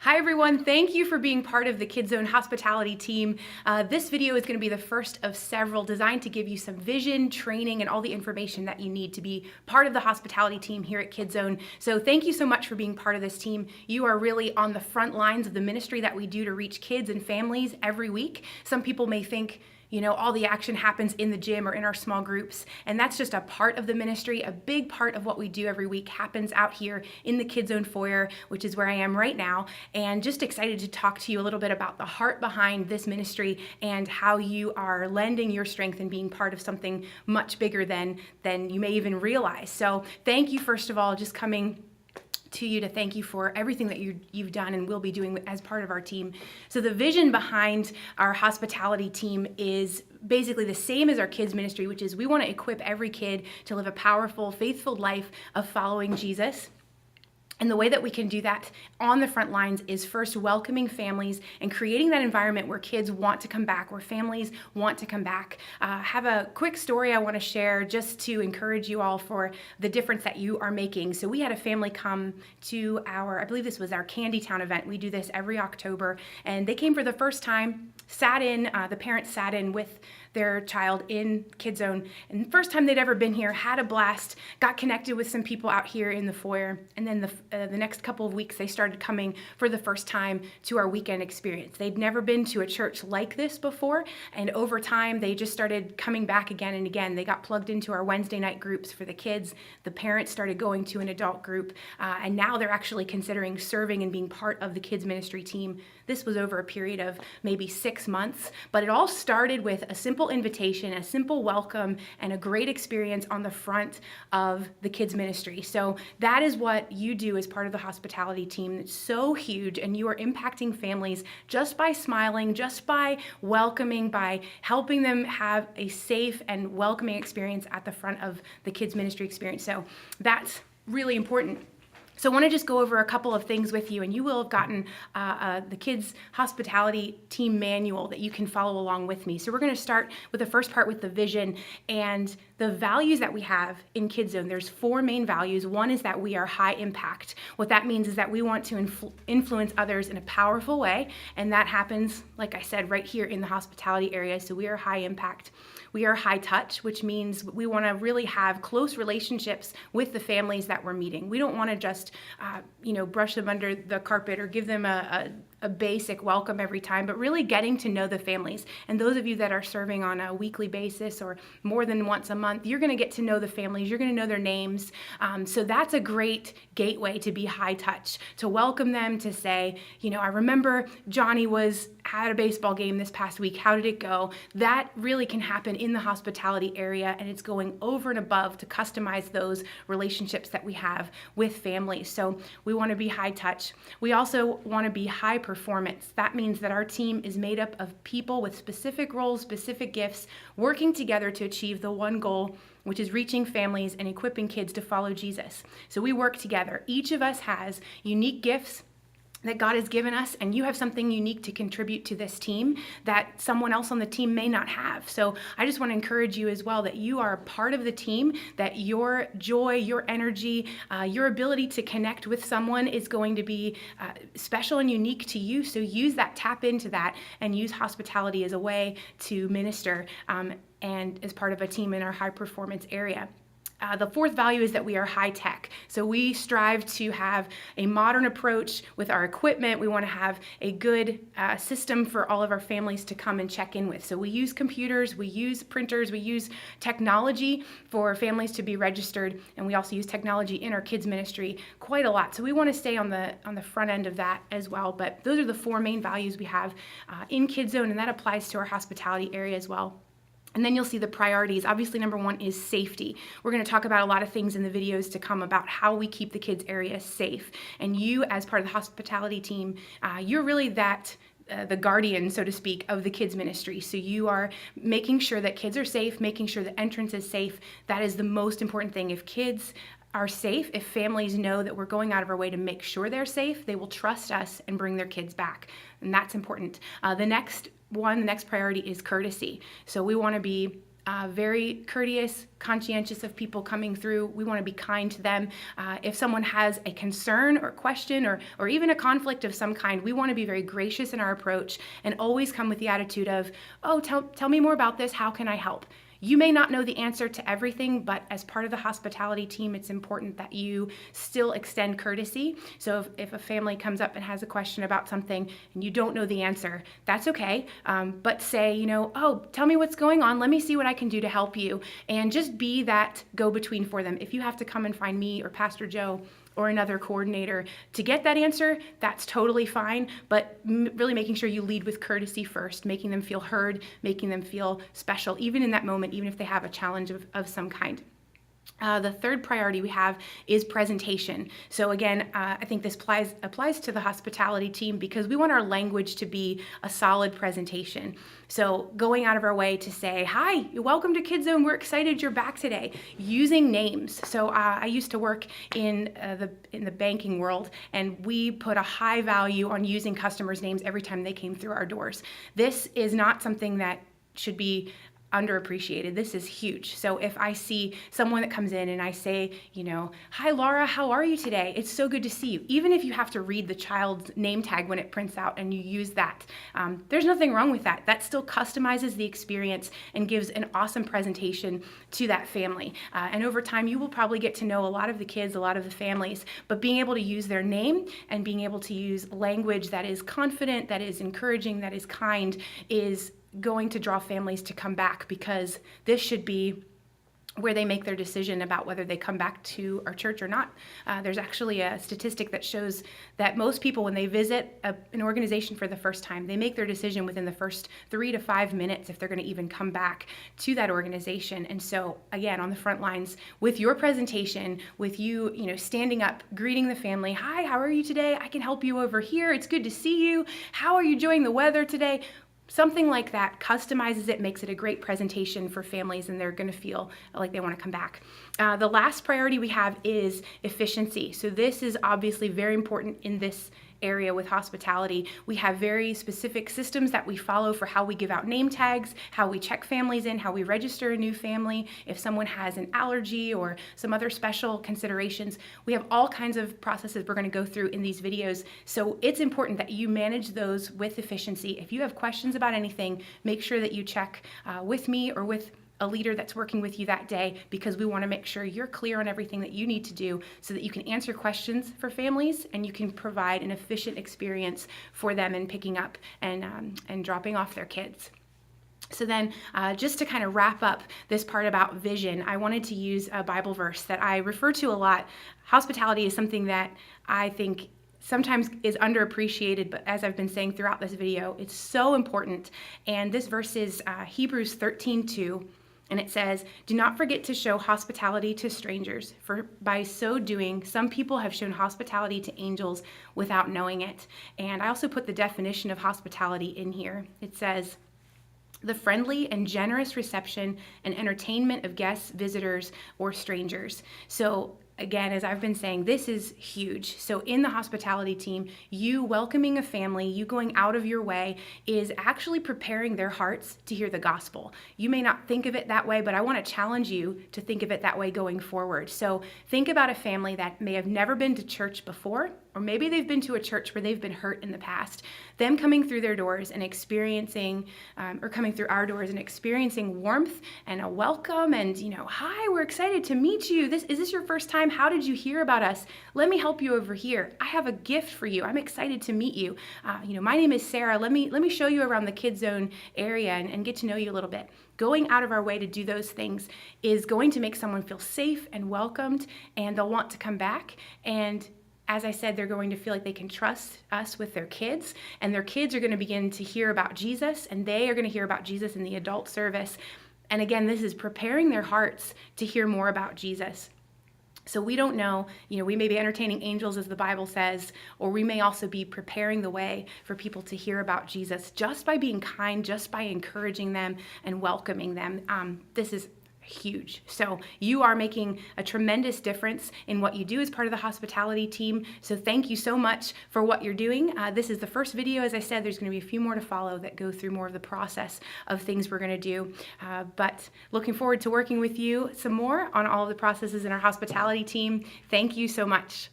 Hi everyone, thank you for being part of the KidZone hospitality team. This video is going to be the first of several designed to give you some vision, training, and all the information that you need to be part of the hospitality team here at KidZone. So thank you so much for being part of this team. You are really on the front lines of the ministry that we do to reach kids and families every week. Some people may think, all the action happens in the gym or in our small groups, and that's just a part of the ministry. A big part of what we do every week happens out here in the KidZone foyer, which is where I am right now, and just excited to talk to you a little bit about the heart behind this ministry and how you are lending your strength and being part of something much bigger than you may even realize. So thank you, first of all, just coming to you to thank you for everything that you've done and will be doing as part of our team. So the vision behind our hospitality team is basically the same as our kids ministry, which is we want to equip every kid to live a powerful, faithful life of following Jesus. And the way that we can do that on the front lines is first welcoming families and creating that environment where kids want to come back, where families want to come back. Have a quick story I want to share just to encourage you all for the difference that you are making. So we had a family come to I believe this was our Candy Town event. We do this every October, and they came for the first time, the parents sat in with their child in KidZone, and the first time they'd ever been here, had a blast, got connected with some people out here in the foyer, and then the next couple of weeks they started coming for the first time to our weekend experience. They'd never been to a church like this before, and over time they just started coming back again and again. They got plugged into our Wednesday night groups for the kids. The parents started going to an adult group, and now they're actually considering serving and being part of the kids ministry team. This was over a period of maybe 6 months, but it all started with a simple invitation, a simple welcome, and a great experience on the front of the kids ministry. So that is what you do as part of the hospitality team. It's so huge, and you are impacting families just by smiling, just by welcoming, by helping them have a safe and welcoming experience at the front of the kids ministry experience. So that's really important. So I want to just go over a couple of things with you, and you will have gotten the kids hospitality team manual that you can follow along with me. So we're going to start with the first part with the vision and the values that we have in KidZone. There's 4 main values. One is that we are high impact. What that means is that we want to influence others in a powerful way, and that happens, like I said, right here in the hospitality area. So we are high impact. We are high touch, which means we want to really have close relationships with the families that we're meeting. We don't want to just, brush them under the carpet or give them a basic welcome every time, but really getting to know the families. And those of you that are serving on a weekly basis or more than once a month, you're going to get to know the families. You're going to know their names. So that's a great gateway to be high touch, to welcome them, to say, I remember Johnny was at a baseball game this past week. How did it go? That really can happen in the hospitality area, and it's going over and above to customize those relationships that we have with families. So we want to be high touch. We also want to be high performance. That means that our team is made up of people with specific roles, specific gifts, working together to achieve the one goal, which is reaching families and equipping kids to follow Jesus. So we work together. Each of us has unique gifts that God has given us, and you have something unique to contribute to this team that someone else on the team may not have. So I just want to encourage you as well that you are a part of the team, that your joy, your energy, your ability to connect with someone is going to be special and unique to you. So use that, tap into that, and use hospitality as a way to minister and as part of a team in our high performance area. The 4th value is that we are high tech. So we strive to have a modern approach with our equipment. We want to have a good system for all of our families to come and check in with. So we use computers, we use printers, we use technology for families to be registered, and we also use technology in our kids ministry quite a lot. So we want to stay on the front end of that as well. But those are the 4 main values we have in KidZone, and that applies to our hospitality area as well. And then you'll see the priorities. Obviously, number 1 is safety. We're going to talk about a lot of things in the videos to come about how we keep the kids area safe. And you, as part of the hospitality team, you're really the guardian, so to speak, of the kids ministry. So you are making sure that kids are safe, making sure the entrance is safe. That is the most important thing. If kids are safe, if families know that we're going out of our way to make sure they're safe, they will trust us and bring their kids back. And that's important. The next priority is courtesy. So we want to be very courteous, conscientious of people coming through. We want to be kind to them. If someone has a concern or question or even a conflict of some kind, we want to be very gracious in our approach and always come with the attitude of, oh, tell me more about this. How can I help? You may not know the answer to everything, but as part of the hospitality team, it's important that you still extend courtesy. So if a family comes up and has a question about something and you don't know the answer, that's okay. But say, oh, tell me what's going on. Let me see what I can do to help you. And just be that go-between for them. If you have to come and find me or Pastor Joe or another coordinator to get that answer, that's totally fine, but really making sure you lead with courtesy first, making them feel heard, making them feel special, even in that moment, even if they have a challenge of some kind. The third priority we have is presentation. So again, I think this applies to the hospitality team because we want our language to be a solid presentation. So going out of our way to say, hi, welcome to KidZone. We're excited you're back today. Using names. So I used to work in the banking world, and we put a high value on using customers' names every time they came through our doors. This is not something that should be underappreciated. This is huge. So if I see someone that comes in and I say, hi Laura, how are you today? It's so good to see you. Even if you have to read the child's name tag when it prints out and you use that, there's nothing wrong with that. That still customizes the experience and gives an awesome presentation to that family. And over time, you will probably get to know a lot of the kids, a lot of the families, but being able to use their name and being able to use language that is confident, that is encouraging, that is kind, is going to draw families to come back, because this should be where they make their decision about whether they come back to our church or not. There's actually a statistic that shows that most people, when they visit an organization for the first time, they make their decision within the first 3 to 5 minutes if they're going to even come back to that organization. And so, again, on the front lines, with your presentation, with you, standing up, greeting the family, hi, how are you today? I can help you over here. It's good to see you. How are you enjoying the weather today? Something like that customizes it, makes it a great presentation for families, and they're going to feel like they want to come back. The last priority we have is efficiency. So this is obviously very important in this area with hospitality. We have very specific systems that we follow for how we give out name tags, how we check families in, how we register a new family, if someone has an allergy or some other special considerations. We have all kinds of processes we're going to go through in these videos. So it's important that you manage those with efficiency. If you have questions about anything, make sure that you check with me or with a leader that's working with you that day, because we want to make sure you're clear on everything that you need to do so that you can answer questions for families and you can provide an efficient experience for them in picking up and dropping off their kids. So then just to kind of wrap up this part about vision, I wanted to use a Bible verse that I refer to a lot. Hospitality is something that I think sometimes is underappreciated, but as I've been saying throughout this video, it's so important. And this verse is Hebrews 13:2. And it says, do not forget to show hospitality to strangers, for by so doing, some people have shown hospitality to angels without knowing it. And I also put the definition of hospitality in here. It says, the friendly and generous reception and entertainment of guests, visitors, or strangers. So again, as I've been saying, this is huge. So in the hospitality team, you welcoming a family, you going out of your way, is actually preparing their hearts to hear the gospel. You may not think of it that way, but I want to challenge you to think of it that way going forward. So think about a family that may have never been to church before, or maybe they've been to a church where they've been hurt in the past. Them coming through their doors and experiencing, or coming through our doors and experiencing warmth and a welcome and, hi, we're excited to meet you. Is this your first time? How did you hear about us? Let me help you over here. I have a gift for you. I'm excited to meet you. My name is Sarah. Let me show you around the KidZone area and get to know you a little bit. Going out of our way to do those things is going to make someone feel safe and welcomed, and they'll want to come back. And as I said, they're going to feel like they can trust us with their kids, and their kids are going to begin to hear about Jesus, and they are going to hear about Jesus in the adult service. And again, this is preparing their hearts to hear more about Jesus. So we don't know, we may be entertaining angels, as the Bible says, or we may also be preparing the way for people to hear about Jesus just by being kind, just by encouraging them and welcoming them. This is huge. So you are making a tremendous difference in what you do as part of the hospitality team. So thank you so much for what you're doing. This is the first video. As I said, there's going to be a few more to follow that go through more of the process of things we're going to do. But looking forward to working with you some more on all of the processes in our hospitality team. Thank you so much.